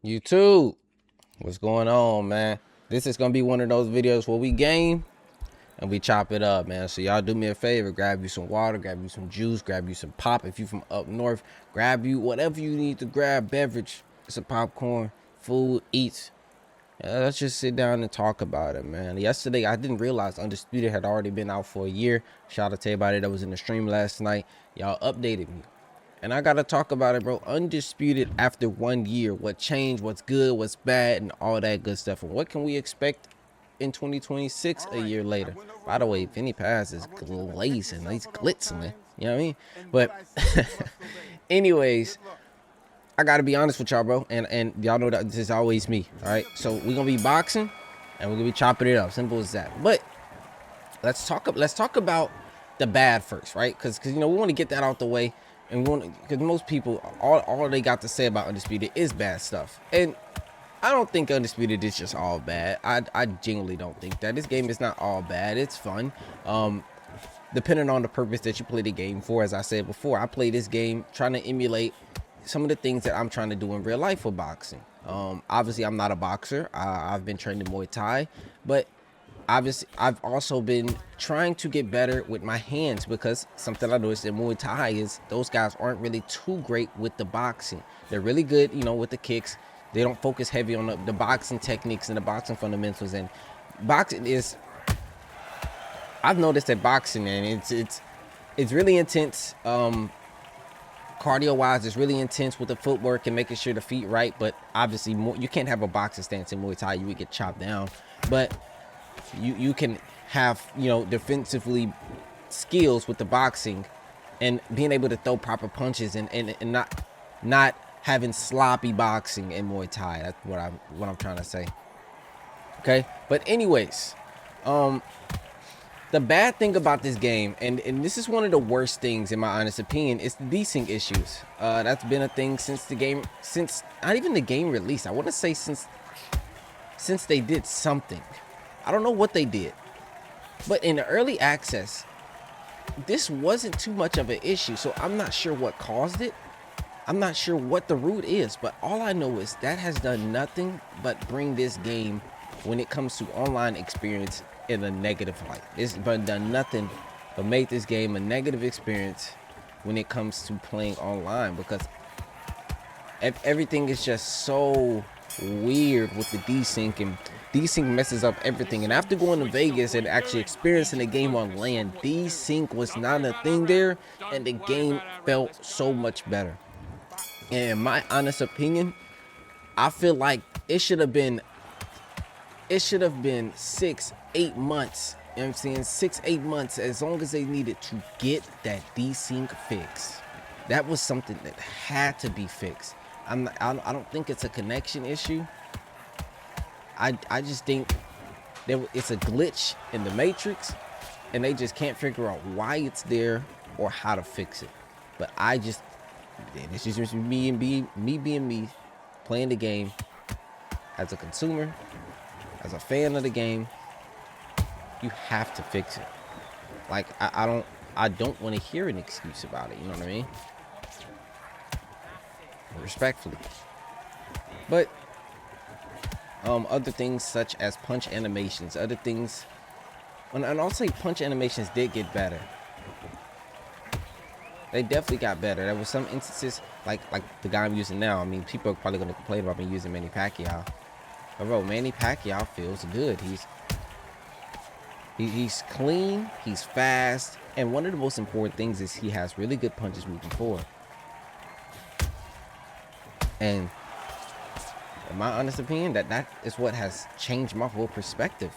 YouTube, what's going on, man? This is gonna be one of those videos where we game and we chop it up, man. So y'all do me a favor, grab you some water, grab you some juice, grab you some pop. If you from up north, grab you whatever you need to grab, beverage, some popcorn, food, eats. Let's just sit down and talk about it, man. Yesterday, I didn't realize Undisputed had already been out for a year. Shout out to everybody that was in the stream last night. Y'all updated me. And I gotta talk about it, bro. Undisputed after 1 year. What changed, what's good, what's bad, and all that good stuff. And what can we expect in 2026 a year later? By the way, Vinny Paz is glazing. He's glitzing. You know what I mean? But anyways, I gotta be honest with y'all, bro. And y'all know that this is always me. Alright. So we're gonna be boxing and we're gonna be chopping it up. Simple as that. But let's talk about the bad first, right? Because you know we want to get that out the way. And because most people, all they got to say about Undisputed is bad stuff. And I don't think Undisputed is just all bad. I genuinely don't think that. This game is not all bad. It's fun. Depending on the purpose that you play the game for. As I said before, I play this game trying to emulate some of the things that I'm trying to do in real life for boxing. Obviously, I'm not a boxer. I've been training Muay Thai. But obviously, I've also been trying to get better with my hands, because something I noticed in Muay Thai is those guys aren't really too great with the boxing. They're really good, you know, with the kicks. They don't focus heavy on the boxing techniques and the boxing fundamentals. And boxing is, I've noticed that boxing, man, it's really intense. Cardio wise, it's really intense with the footwork and making sure the feet right. But obviously, you can't have a boxing stance in Muay Thai. You would get chopped down. But you can have, you know, defensively skills with the boxing and being able to throw proper punches and not having sloppy boxing in Muay Thai. That's what I'm trying to say. Okay, but anyways, the bad thing about this game, and this is one of the worst things in my honest opinion, is the desync issues. That's been a thing since the game, since not even the game release. I want to say since they did something. I don't know what they did, but in the early access, this wasn't too much of an issue. So I'm not sure what caused it. I'm not sure what the root is, but all I know is that has done nothing but bring this game, when it comes to online experience, in a negative light. It's done nothing but make this game a negative experience when it comes to playing online, because everything is just so weird with the desync, and desync messes up everything. And after going to Vegas and actually experiencing the game on land, desync was not a thing there, and the game felt so much better. And in my honest opinion, I feel like it should have been 6-8 months. You know what I'm saying? 6-8 months, as long as they needed to get that desync fixed. That was something that had to be fixed. I don't think it's a connection issue. I just think it's a glitch in the matrix, and they just can't figure out why it's there or how to fix it. But it's just me being me, playing the game as a consumer, as a fan of the game. You have to fix it. Like, I don't want to hear an excuse about it. You know what I mean? Respectfully. But other things such as punch animations, other things, and I'll say punch animations did get better. They definitely got better. There were some instances like the guy I'm using now. I mean, people are probably gonna complain about me using Manny Pacquiao, but bro, Manny Pacquiao feels good. He's clean, he's fast, and one of the most important things is he has really good punches moving forward. And in my honest opinion, that is what has changed my whole perspective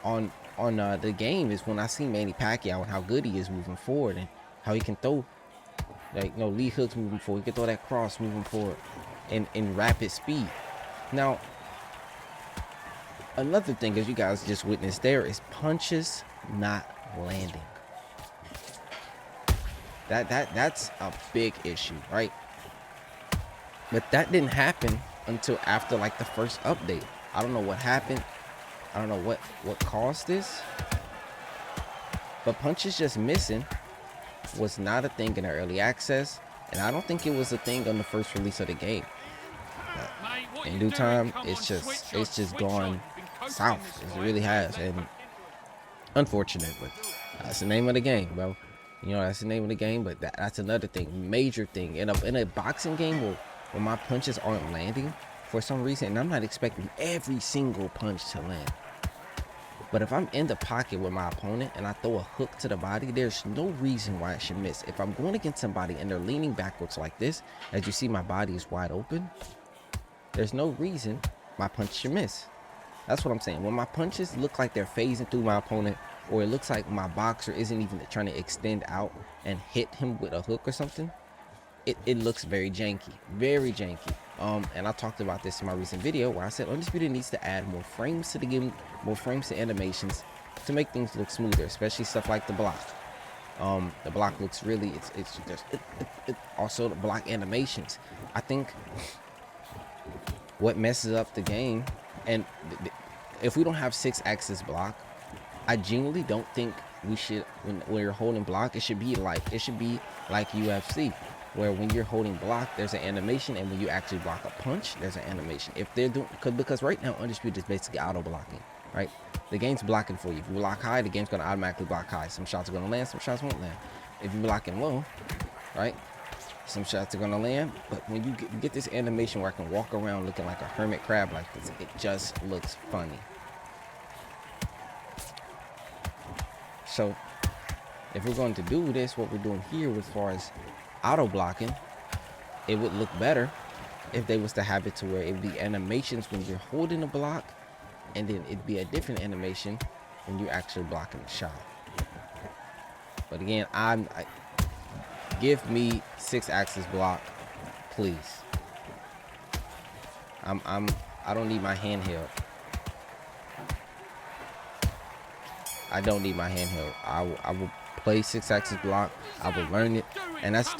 on the game, is when I see Manny Pacquiao and how good he is moving forward, and how he can throw, like, you know, lead hooks moving forward. He can throw that cross moving forward in rapid speed. Now, another thing, as you guys just witnessed there, is punches not landing. That's a big issue, right? But that didn't happen until after, like, the first update. I don't know what happened. I don't know what caused this. But punches just missing was not a thing in the early access, and I don't think it was a thing on the first release of the game. in due time, it's just gone south. It really has, and unfortunate, but that's the name of the game, bro. You know, that's the name of the game, but that's another thing, major thing. In a boxing game where my punches aren't landing for some reason, and I'm not expecting every single punch to land. But if I'm in the pocket with my opponent and I throw a hook to the body, there's no reason why I should miss. If I'm going against somebody and they're leaning backwards like this, as you see my body is wide open, there's no reason my punch should miss. That's what I'm saying. When my punches look like they're phasing through my opponent, or it looks like my boxer isn't even trying to extend out and hit him with a hook or something, it looks very janky, very janky. And I talked about this in my recent video where I said Undisputed needs to add more frames to the game, more frames to animations to make things look smoother, especially stuff like the block. The block looks really, it's just also the block animations. I think what messes up the game, and if we don't have 6-axis block, I genuinely don't think we should, when you're holding block, it should be like UFC, where when you're holding block, there's an animation, and when you actually block a punch, there's an animation. If they're doing, because right now Undisputed is basically auto blocking, right? The game's blocking for you. If you block high, the game's gonna automatically block high. Some shots are gonna land, some shots won't land. If you're blocking low, right, some shots are gonna land. But when you get this animation where I can walk around looking like a hermit crab like this, it just looks funny. So if we're going to do this, what we're doing here as far as auto blocking, it would look better if they was to have it to where it would be animations when you're holding a block, and then it'd be a different animation when you're actually blocking the shot. But again, I give me 6-axis block, please. I don't need my handheld. I don't need my handheld. I will play 6-axis block. I will learn it, and that's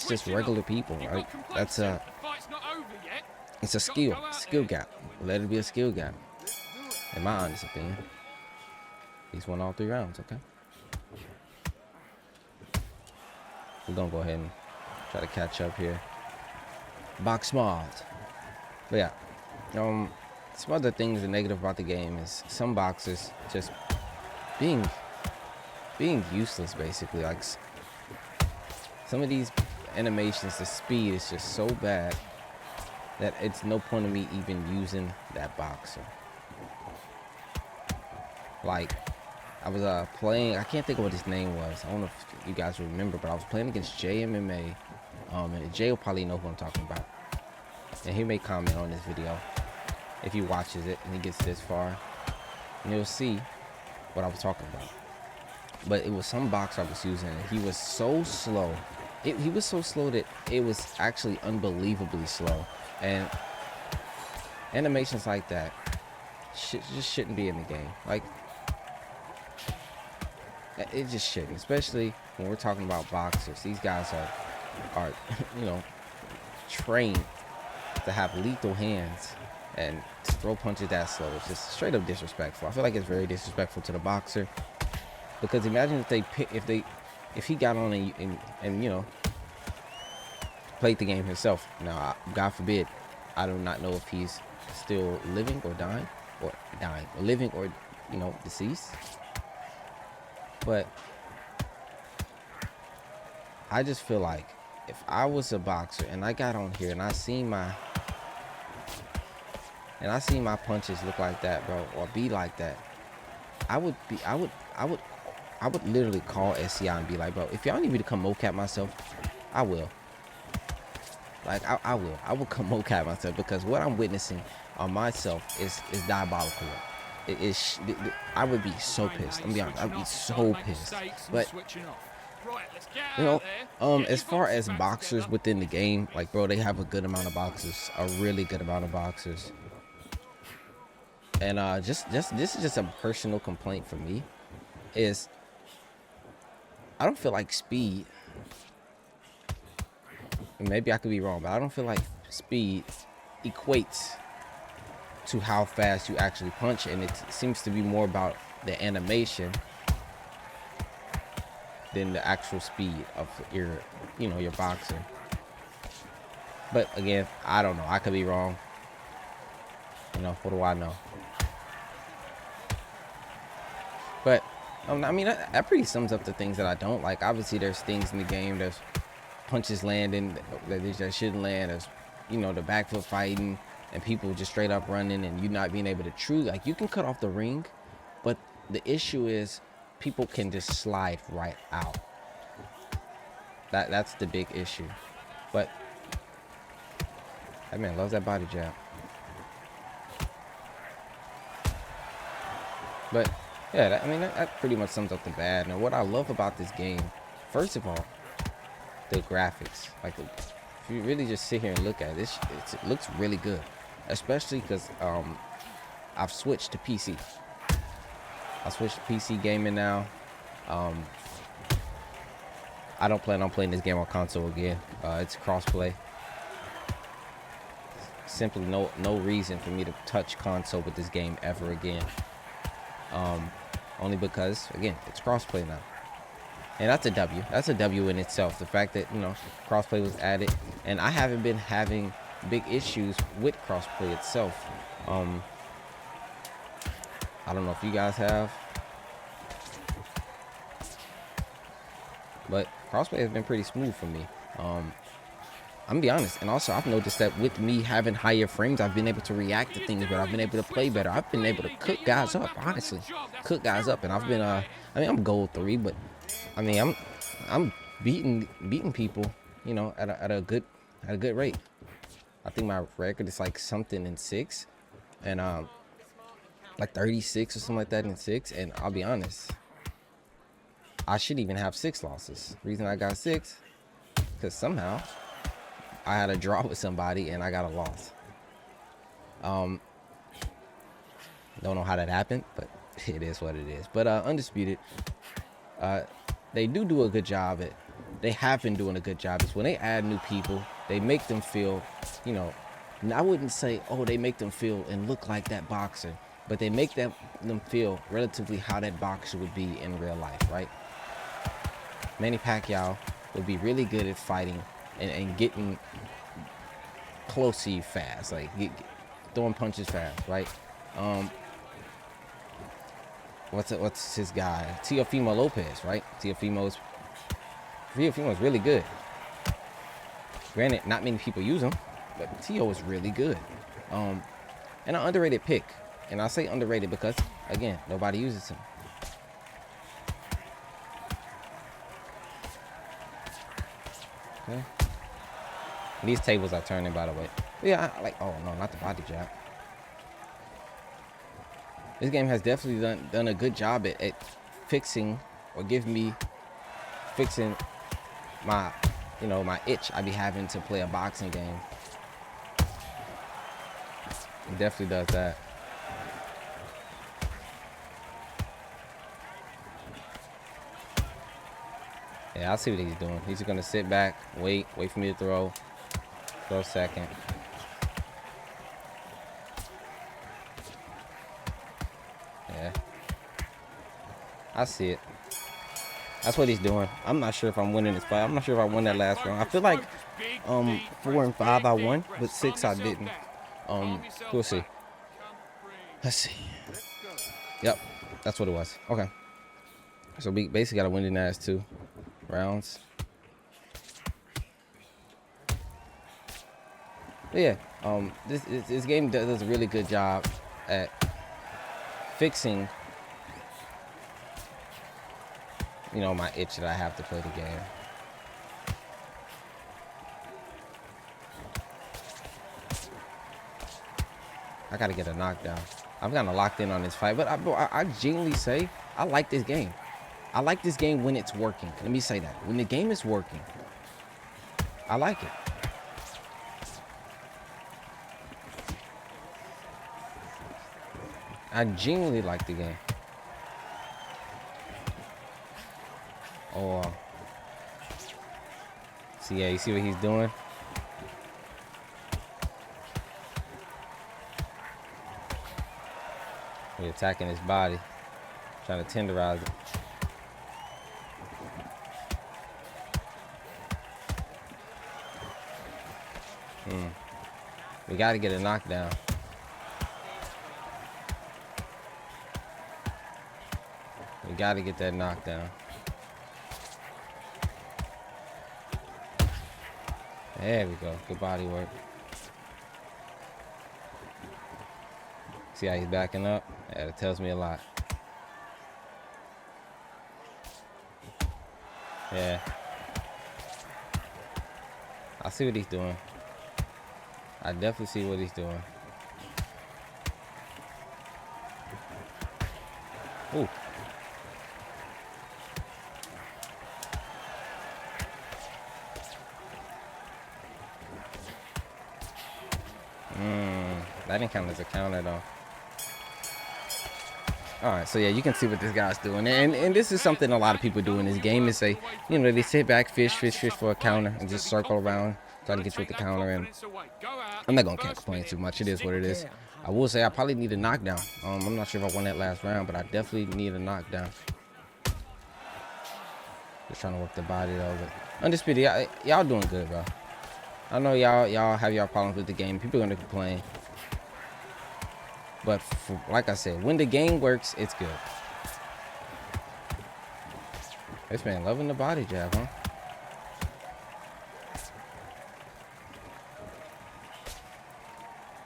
just regular people, right? It's a skill gap. Let it be a skill gap, in my honest opinion. He's won all 3 rounds. Okay, we're gonna go ahead and try to catch up here. Box smart, but yeah. Some other things that are negative about the game is some boxers just being useless, basically. Like some of these animations, the speed is just so bad that it's no point of me even using that boxer. Like I was playing, I can't think of what his name was. I don't know if you guys remember, but I was playing against JMMA, and Jay will probably know who I'm talking about, and he may comment on this video if he watches it and he gets this far, and you'll see what I was talking about. But it was some boxer I was using, and he was so slow. He was so slow that it was actually unbelievably slow. And animations like that just shouldn't be in the game. Like, it just shouldn't, especially when we're talking about boxers. These guys are you know, trained to have lethal hands, and to throw punches that slow is just straight up disrespectful. I feel like it's very disrespectful to the boxer, because imagine if he got on and you know, played the game himself. Now, God forbid, I do not know if he's still living or dying, or living or, you know, deceased. But I just feel like if I was a boxer and I got on here and I seen my punches look like that, bro, or be like that, I would literally call SCI and be like, bro, if y'all need me to come mocap myself, I will. Like, I will come mocap myself, because what I'm witnessing on myself is diabolical. I would be so pissed. I'm gonna be honest, I'd be so pissed. But you know, as far as boxers within the game, like, bro, they have a good amount of boxers, a really good amount of boxers. And this is just a personal complaint for me, is I don't feel like speed, and maybe I could be wrong, but I don't feel like speed equates to how fast you actually punch, and it seems to be more about the animation than the actual speed of your boxer. But again, I don't know, I could be wrong. You know, what do I know? But I mean, that pretty sums up the things that I don't like. Obviously, there's things in the game. There's punches landing that shouldn't land. There's, you know, the back foot fighting and people just straight up running and you not being able to truly, like, you can cut off the ring, but the issue is people can just slide right out. That's the big issue. But that man loves that body jab. But yeah, I mean, that pretty much sums up the bad. Now, what I love about this game, first of all, the graphics. Like, if you really just sit here and look at it, it looks really good. Especially because I've switched to PC. I switched to PC gaming now. I don't plan on playing this game on console again. It's crossplay. Simply no reason for me to touch console with this game ever again. Only because, again, it's crossplay now. And that's a W. That's a W in itself. The fact that, you know, crossplay was added. And I haven't been having big issues with crossplay itself. I don't know if you guys have. But crossplay has been pretty smooth for me. I'm gonna be honest. And also, I've noticed that with me having higher frames, I've been able to react to things better. I've been able to play better. I've been able to cook guys up, honestly. Cook guys up. And I've been, I mean, I'm gold 3, but I mean, I'm beating people, you know, at a good rate. I think my record is like something in 6, and like 36 or something like that in 6. And I'll be honest, I should even have 6 losses. Reason I got 6, because somehow I had a draw with somebody and I got a loss. Don't know how that happened, but it is what it is. But Undisputed, they do a good job at. They have been doing a good job. Is when they add new people, they make them feel, you know, I wouldn't say, oh, they make them feel and look like that boxer, but they make them feel relatively how that boxer would be in real life, right? Manny Pacquiao would be really good at fighting and getting close to you fast, like throwing punches fast, right? What's his guy? Teofimo Lopez, right? Teofimo's really good. Granted, not many people use him, but Teo is really good. And an underrated pick. And I say underrated because, again, nobody uses him. Okay. And these tables are turning, by the way. But yeah, I like. Oh no, not the body jab. This game has definitely done a good job at fixing or fixing my, you know, my itch I be having to play a boxing game. It definitely does that. Yeah, I'll see what he's doing. He's gonna sit back, wait for me to throw a second. Yeah, I see it. That's what he's doing. I'm not sure if I'm winning this fight. I'm not sure if I won that last round. I feel like 4 and 5 I won, but 6 I didn't. We'll see. Let's see. Yep, that's what it was. Okay. So we basically gotta win the last 2 rounds. But yeah, this game does a really good job at fixing, you know, my itch that I have to play the game. I gotta get a knockdown. I'm kind of locked in on this fight, but I genuinely say I like this game. I like this game when it's working. Let me say that. When the game is working, I like it. I genuinely like the game. Oh. See, yeah, you see what he's doing? He's attacking his body, trying to tenderize it. We got to get a knockdown. Gotta get that knockdown. There we go. Good body work. See how he's backing up? Yeah, that tells me a lot. Yeah. I see what he's doing. I definitely see what he's doing. Ooh. That didn't count as a counter though. All right, so yeah, you can see what this guy's doing, and this is something a lot of people do in this game. Is they, you know, they sit back, fish for a counter, and just circle around, try to get you with the counter. And I'm not gonna complain too much. It is what it is. I will say I probably need a knockdown. I'm not sure if I won that last round, but I definitely need a knockdown. Just trying to work the body though. But Undisputed, y'all doing good, bro. I know y'all have y'all problems with the game. People are gonna complain. But like I said, when the game works, it's good. This man loving the body jab, huh?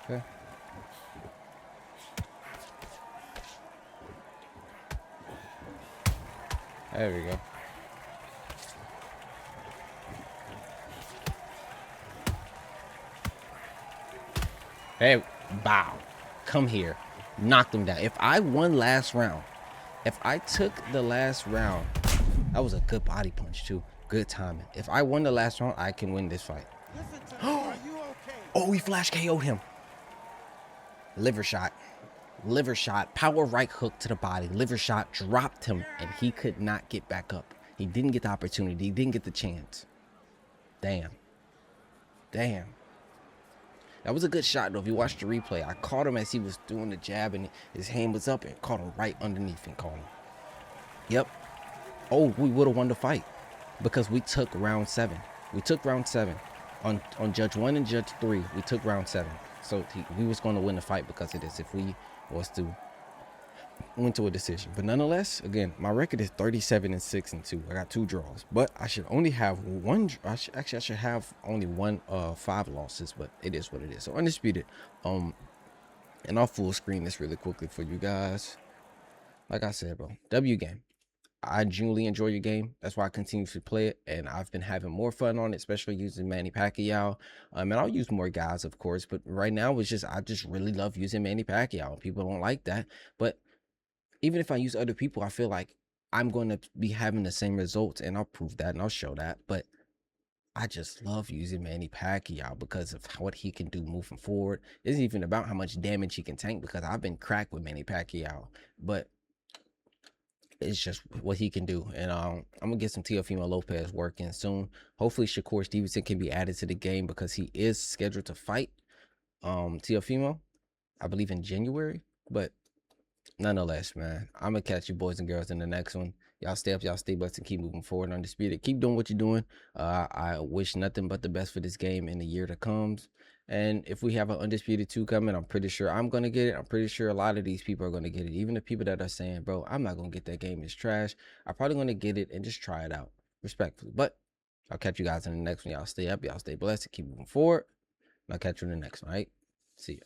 Okay. There we go. Hey, bow. Come here. Knocked him down. If I won last round, if I took the last round, that was a good body punch too. Good timing. If I won the last round, I can win this fight. Oh, he flash KO'd him. Liver shot. Liver shot. Power right hook to the body. Liver shot dropped him, and he could not get back up. He didn't get the opportunity. He didn't get the chance. Damn. Damn. That was a good shot, though. If you watch the replay, I caught him as he was doing the jab, and his hand was up and caught him right underneath and caught him. Yep. Oh, we would have won the fight because we took round 7. We took round 7. On Judge 1 and Judge 3, we took round 7. So we was going to win the fight because of this if we was to went to a decision. But nonetheless, again, my record is 37-6-2. I got 2 draws, but I should only have one. I should have only 5 losses, but it is what it is. So Undisputed. And I'll full screen this really quickly for you guys. Like I said, bro, W game. I genuinely enjoy your game. That's why I continue to play it, and I've been having more fun on it, especially using Manny Pacquiao. And I'll use more guys, of course, but right now it's just I just really love using Manny Pacquiao. People don't like that, but even if I use other people, I feel like I'm going to be having the same results, and I'll prove that and I'll show that. But I just love using Manny Pacquiao because of what he can do moving forward. It isn't even about how much damage he can tank because I've been cracked with Manny Pacquiao, but it's just what he can do. And I'm gonna get some Teofimo Lopez working soon. Hopefully Shakur Stevenson can be added to the game because he is scheduled to fight Teofimo, I believe, in January. But nonetheless, man, I'm gonna catch you boys and girls in the next one. Y'all stay up, y'all stay blessed, and keep moving forward. Undisputed, keep doing what you're doing. I wish nothing but the best for this game in the year to comes. And if we have an Undisputed 2 coming, I'm pretty sure I'm going to get it. I'm pretty sure a lot of these people are going to get it. Even the people that are saying, bro, I'm not going to get that game, it's trash. I'm probably going to get it and just try it out respectfully. But I'll catch you guys in the next one. Y'all stay up, y'all stay blessed, and keep moving forward. And I'll catch you in the next one, all right? See ya.